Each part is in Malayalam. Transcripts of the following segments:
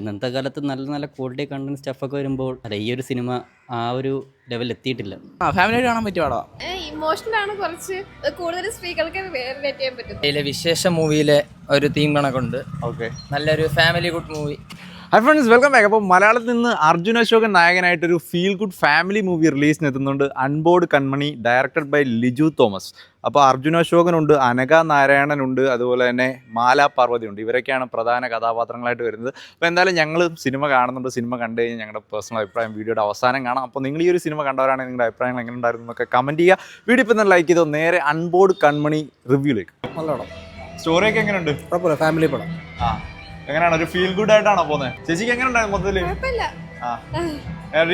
ഇന്നത്തെ കാലത്ത് നല്ല നല്ല ക്വാളിറ്റി കണ്ടന്റ് സ്റ്റഫൊക്കെ വരുമ്പോൾ ഈ ഒരു സിനിമ ആ ഒരു ലെവലിൽ എത്തിയിട്ടില്ല. ഫാമിലിയായിട്ട് കാണാൻ പറ്റിയ പടം. ഇമോഷണൽ ആണ്, കുറച്ച് കൂടുതൽ സ്ത്രീകൾക്ക് റിലേറ്റ് ചെയ്യാൻ പറ്റും. ഇതിലെ വിശേഷ മൂവിയിലെ ഒരു തീം കണക്കുണ്ട്. ഓക്കെ, നല്ലൊരു family good movie. Hi friends, welcome back. അപ്പോൾ മലയാളത്തിൽ നിന്ന് അർജുൻ അശോകൻ നായകനായിട്ടൊരു ഫീൽ ഗുഡ് ഫാമിലി മൂവി റിലീസിന് എത്തുന്നുണ്ട്. Anpodu Kanmani, directed by Liju Thomas. അപ്പോൾ അർജുൻ അശോകനുണ്ട്, അനഘ നാരായണനുണ്ട്, അതുപോലെ തന്നെ മാല പാർവതി ഉണ്ട്. ഇവരൊക്കെയാണ് പ്രധാന കഥാപാത്രങ്ങളായിട്ട് വരുന്നത്. അപ്പോൾ എന്തായാലും ഞങ്ങൾ സിനിമ കാണുന്നുണ്ട്. സിനിമ കണ്ടു കഴിഞ്ഞാൽ ഞങ്ങളുടെ പേഴ്സണൽ അഭിപ്രായം വീഡിയോയുടെ അവസാനം കാണാം. അപ്പോൾ നിങ്ങൾ ഈ ഒരു സിനിമ കണ്ടവരാണെങ്കിൽ നിങ്ങളുടെ അഭിപ്രായങ്ങൾ എങ്ങനെ ഉണ്ടായിരുന്നു എന്നൊക്കെ കമൻറ്റ് ചെയ്യുക. വീഡിയോ ഇപ്പം തന്നെ ലൈക്ക് ചെയ്തോ. നേരെ അൺബോർഡ് കൺമണി റിവ്യൂലേക്ക്. നല്ല പടം, സ്റ്റോറിയൊക്കെ എങ്ങനെയുണ്ട്? കുഴപ്പമില്ല, ഫാമിലി പടം. എങ്ങനെയാണ്, ഒരു ഫീൽ ഗുഡ് ആയിട്ടാണോ പോകുന്നത്? ചേച്ചിക്ക് എങ്ങനെ ഉണ്ടായിരുന്നു മൊത്തത്തില്?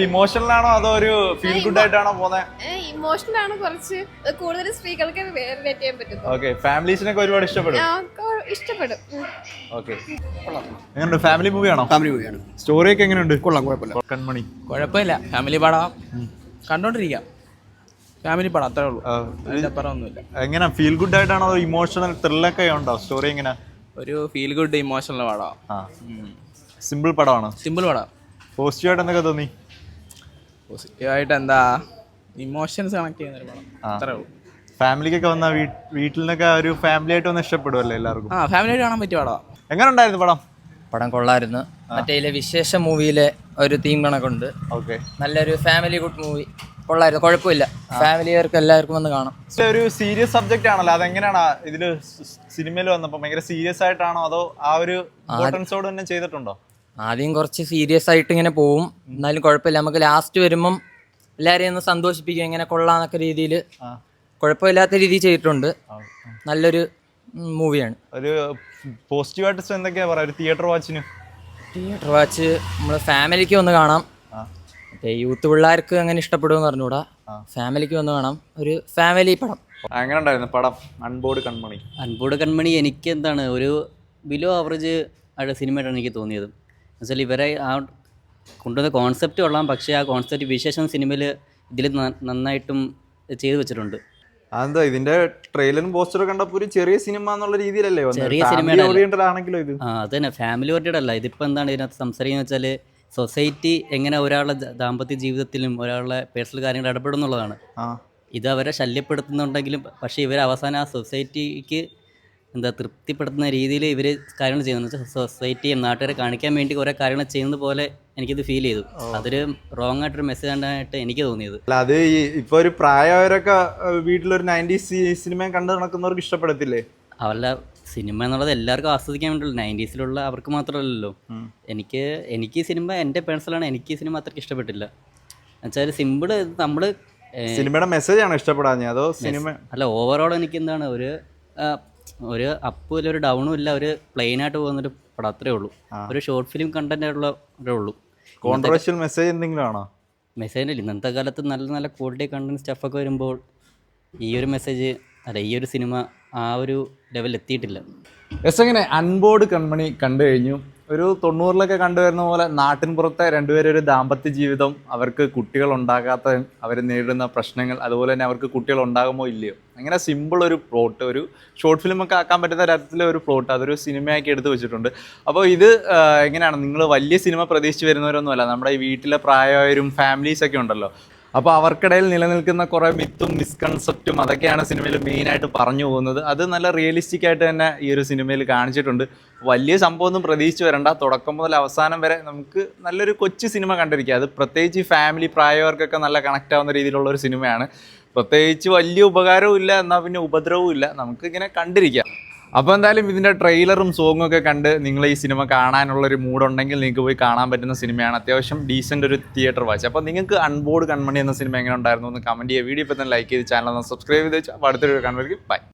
ഇമോഷണൽ ആണോ അതോ ഒരു ഫീൽ ഗുഡ് ആയിട്ടാണോ പോകുന്നത്? ഇമോഷണൽ ആണ്, കുറച്ച് കൂടുതൽ സ്ത്രീകൾക്ക് റിലേറ്റ് ചെയ്യാൻ പറ്റും. ഓക്കെ, ഫാമിലീസിനൊക്കെ ഒരുപാട് ഇഷ്ടപ്പെടും. ഇഷ്ടപ്പെടും. ഓക്കെ, എങ്ങനെയുണ്ട്? ഫാമിലി മൂവിയാണോ? ഫാമിലി മൂവിയാണ്. സ്റ്റോറിയൊക്കെ എങ്ങനെയുണ്ട്? കൊള്ളാം, കുഴപ്പമില്ല. കൺമണി കുഴപ്പമില്ല, ഫാമിലി പടം കണ്ടോണ്ടിരിക്കാം. ഫാമിലി പടം അത്രേ ഉള്ളൂ, ഒന്നുമില്ല. എങ്ങനെ, ഫീൽ ഗുഡ് ആയിട്ടാണോ അതോ ഇമോഷണൽ ത്രില്ലൊക്കെ ഉണ്ടോ? സ്റ്റോറി എങ്ങനെ? ഒരു ഫീൽ ഗുഡ് ഇമോഷണൽ പടം. സിമ്പിൾ പടമാണ്. സിമ്പിൾ പടം. പോസിറ്റീവായിട്ട് എന്തൊക്കെ തോന്നി? പോസിറ്റീവായിട്ട് എന്താ, ഇമോഷൻസ് കണക്ട് ചെയ്യുന്ന ഒരു പടം, അത്രേ ഉള്ളൂ. ഫാമിലിക്കൊക്കെ വന്ന വീട്ടിൽ നിന്നൊക്കെ ഒരു ഫാമിലി ആയിട്ട് വന്ന് ഇഷ്ടപ്പെടുമല്ലേ എല്ലാവർക്കും? ഫാമിലിയായിട്ട് കാണാൻ പറ്റിയ പടം. എങ്ങനെ ഉണ്ടായിരുന്നു പടം? പടം കൊള്ളായിരുന്നു. മറ്റേ വിശേഷ മൂവിയിലെ ഒരു തീം കണക്കുണ്ട്. ഓക്കെ, നല്ലൊരു ഫാമിലി ഗുഡ് മൂവി. കൊള്ളായിരുന്നു, കുഴപ്പമില്ല. ഫാമിലിയർക്ക് എല്ലാവർക്കും വന്ന് കാണാം. ഒരു സീരിയസ് സബ്ജക്റ്റ് ആണല്ലോ, അതെങ്ങനെയാണ് ഇതില് സിനിമയിൽ വന്നപ്പോൾ ഭയങ്കര സീരിയസ് ആയിട്ടാണോ അതോ ആ ഒരു ഇമ്പോർട്ടൻസോട് തന്നെ ചെയ്തിട്ടുണ്ടോ? ആദ്യം കുറച്ച് സീരിയസ് ആയിട്ട് ഇങ്ങനെ പോവും, എന്നാലും കുഴപ്പമില്ല. നമുക്ക് ലാസ്റ്റ് വരുമ്പം എല്ലാവരെയും ഒന്ന് സന്തോഷിപ്പിക്കും, ഇങ്ങനെ കൊള്ളാന്നൊക്കെ രീതിയിൽ കുഴപ്പമില്ലാത്ത രീതിയിൽ ചെയ്തിട്ടുണ്ട്. നല്ലൊരു മൂവിയാണ്. ഒരു പോസിറ്റീവായിട്ട് എന്തൊക്കെയാ പറയാ ഒരു തിയേറ്റർ വാച്ചിന്? തിയേറ്റർ വാച്ച് നമ്മൾ ഫാമിലിക്ക് വന്ന് കാണാം. മറ്റേ യൂത്ത് പിള്ളേർക്ക് അങ്ങനെ ഇഷ്ടപ്പെടുമെന്ന് പറഞ്ഞുകൂടാ, ഫാമിലിക്ക് വന്ന് കാണാം. ഒരു ഫാമിലി പടം. എങ്ങനെ ഉണ്ടായിരുന്നു പടം? അൺബോർഡ് കൺമണി. അൺബോർഡ് കൺമണി എനിക്ക് എന്താണ് ഒരു ബിലോ ആവറേജ് ആയിട്ട് സിനിമയായിട്ടാണ് എനിക്ക് തോന്നിയത്. എന്നുവെച്ചാൽ ഇവരെ ആ കൊണ്ടുവന്ന കോൺസെപ്റ്റ് കൊള്ളാം, പക്ഷേ ആ കോൺസെപ്റ്റ് വിശേഷം സിനിമയിൽ ഇതിൽ നന്നായിട്ടും ചെയ്തു വെച്ചിട്ടുണ്ട്. അതെന്താ, ഇതിന്റെ ട്രെയിലറും പോസ്റ്ററും കണ്ടപ്പോൾ ഒരു ചെറിയ സിനിമ എന്നുള്ള രീതിയിലല്ലേ? ചെറിയ സിനിമയാണെങ്കിലോ ഇത് അത് തന്നെ ഫാമിലി ഓറിയന്റഡ് അല്ല. ഇതിപ്പോൾ എന്താണ് ഇതിനകത്ത് സംസാരിക്കുന്നത് വെച്ചാൽ സൊസൈറ്റി എങ്ങനെ ഒരാളുടെ ദാമ്പത്യ ജീവിതത്തിലും ഒരാളുടെ പേഴ്സണൽ കാര്യങ്ങൾ ഇടപെടുന്നുള്ളതാണ്. ഇത് അവരെ ശല്യപ്പെടുത്തുന്നുണ്ടെങ്കിലും പക്ഷേ ഇവർ അവസാനം ആ സൊസൈറ്റിക്ക് തൃപ്തിപ്പെടുത്തുന്ന രീതിയിൽ ഇവർ കാര്യങ്ങൾ ചെയ്യുന്നത് വെച്ചാൽ സൊസൈറ്റിയും നാട്ടുകാരെ കാണിക്കാൻ വേണ്ടി കുറേ കാര്യങ്ങൾ ചെയ്യുന്നത് പോലെ എനിക്കിത് ഫീൽ ചെയ്തു. അതൊരു റോങ് ആയിട്ടൊരു മെസ്സേജ് ആയിട്ട് എനിക്ക് തോന്നിയത്. അല്ല, അത് ഇപ്പോൾ ഒരു പ്രായമായവരൊക്കെ വീട്ടിലൊരു 90s സിനിമ കണ്ടു നടക്കുന്നവർക്ക് ഇഷ്ടപ്പെടത്തില്ലേ? അവരുടെ സിനിമ എന്നുള്ളത് എല്ലാവർക്കും ആസ്വദിക്കാൻ വേണ്ടിയുള്ള 90s അവർക്ക് മാത്രമല്ലല്ലോ. എനിക്ക് സിനിമ എൻ്റെ പേഴ്സണലാണ്, എനിക്ക് ഈ സിനിമ അത്രയ്ക്ക് ഇഷ്ടപ്പെട്ടില്ല. എന്നുവെച്ചാൽ സിമ്പിള് നമ്മൾ സിനിമയുടെ മെസ്സേജ് ആണോ ഇഷ്ടപ്പെടാഞ്ഞത് അതോ സിനിമ? അല്ല, ഓവറോൾ എനിക്ക് എന്താണ് ഒരു അപ്പും ഇല്ല ഒരു ഡൗണും ഇല്ല, ഒരു പ്ലെയിനായിട്ട് പോകുന്നൊരു പടം, അത്രേ ഉള്ളൂ. ഒരു ഷോർട്ട് ഫിലിം കണ്ടന്റ് ഉള്ളൂ. കോൺട്രവേഴ്ഷ്യൽ മെസ്സേജ് എന്തെങ്കിലും ആണോ? മെസ്സേജ് ഇന്നത്തെ കാലത്ത് നല്ല നല്ല ക്വാളിറ്റി കണ്ടന്റ് സ്റ്റഫൊക്കെ വരുമ്പോൾ ഈ ഒരു സിനിമ ആ ഒരു ലെവലിൽ എത്തിയിട്ടില്ല. എങ്ങനെ അൺബോർഡ് കൺമണി കണ്ടു കഴിഞ്ഞു? ഒരു 90-ലൊക്കെ കണ്ടുവരുന്ന പോലെ നാട്ടിൻ പുറത്തെ രണ്ടുപേരും ഒരു ദാമ്പത്യ ജീവിതം, അവർക്ക് കുട്ടികൾ ഉണ്ടാകാത്ത അവർ നേരിടുന്ന പ്രശ്നങ്ങൾ, അതുപോലെ തന്നെ അവർക്ക് കുട്ടികൾ ഉണ്ടാകുമോ ഇല്ലയോ, അങ്ങനെ സിമ്പിൾ ഒരു പ്ലോട്ട്, ഒരു ഷോർട്ട് ഫിലിമൊക്കെ ആക്കാൻ പറ്റുന്ന തരത്തിലെ ഒരു പ്ലോട്ട്, അതൊരു സിനിമയാക്കി എടുത്തു വെച്ചിട്ടുണ്ട്. അപ്പോൾ ഇത് എങ്ങനെയാണ്, നിങ്ങൾ വലിയ സിനിമ പ്രതീക്ഷിച്ച് വരുന്നവരൊന്നുമല്ല, നമ്മുടെ ഈ വീട്ടിലെ പ്രായമായവരും ഫാമിലീസൊക്കെ ഉണ്ടല്ലോ, അപ്പോൾ അവർക്കിടയിൽ നിലനിൽക്കുന്ന കുറേ മിത്തും മിസ്കൺസെപ്റ്റും അതൊക്കെയാണ് സിനിമയിൽ മെയിനായിട്ട് പറഞ്ഞു പോകുന്നത്. അത് നല്ല റിയലിസ്റ്റിക് ആയിട്ട് തന്നെ ഈ ഒരു സിനിമയിൽ കാണിച്ചിട്ടുണ്ട്. വലിയ സംഭവമൊന്നും പ്രതീക്ഷിച്ച് വരണ്ട, തുടക്കം മുതൽ അവസാനം വരെ നമുക്ക് നല്ലൊരു കൊച്ചു സിനിമ കണ്ടിരിക്കുക. അത് പ്രത്യേകിച്ച് ഈ ഫാമിലി പ്രായവർക്കൊക്കെ നല്ല കണക്റ്റ് ആവുന്ന രീതിയിലുള്ള ഒരു സിനിമയാണ്. പ്രത്യേകിച്ച് വലിയ ഉപകാരവും ഇല്ല, എന്നാൽ പിന്നെ ഉപദ്രവവും ഇല്ല, നമുക്കിങ്ങനെ കണ്ടിരിക്കാം. അപ്പോൾ എന്തായാലും ഇതിൻ്റെ ട്രെയിലറും സോങ്ങും ഒക്കെ കണ്ട് നിങ്ങൾ ഈ സിനിമ കാണാനുള്ളൊരു മൂഡുണ്ടെങ്കിൽ നിങ്ങൾക്ക് പോയി കാണാൻ പറ്റുന്ന സിനിമയാണ്. അത്യാവശ്യം ഡീസൻ്റ് ഒരു തിയേറ്റർ വാച്ച്. അപ്പോൾ നിങ്ങൾക്ക് അൺബോർഡ് കൺമണി എന്ന സിനിമ എങ്ങനെ ഉണ്ടായിരുന്നു എന്ന് കമൻറ്റ് ചെയ്യുക. വീഡിയോ ഇപ്പോൾ തന്നെ ലൈക്ക് ചെയ്ത് ചാനൽ ഒന്ന് സബ്സ്ക്രൈബ് ചെയ്ത് വെച്ചാൽ അടുത്തൊരു കാണുന്നവർക്ക് ബൈ.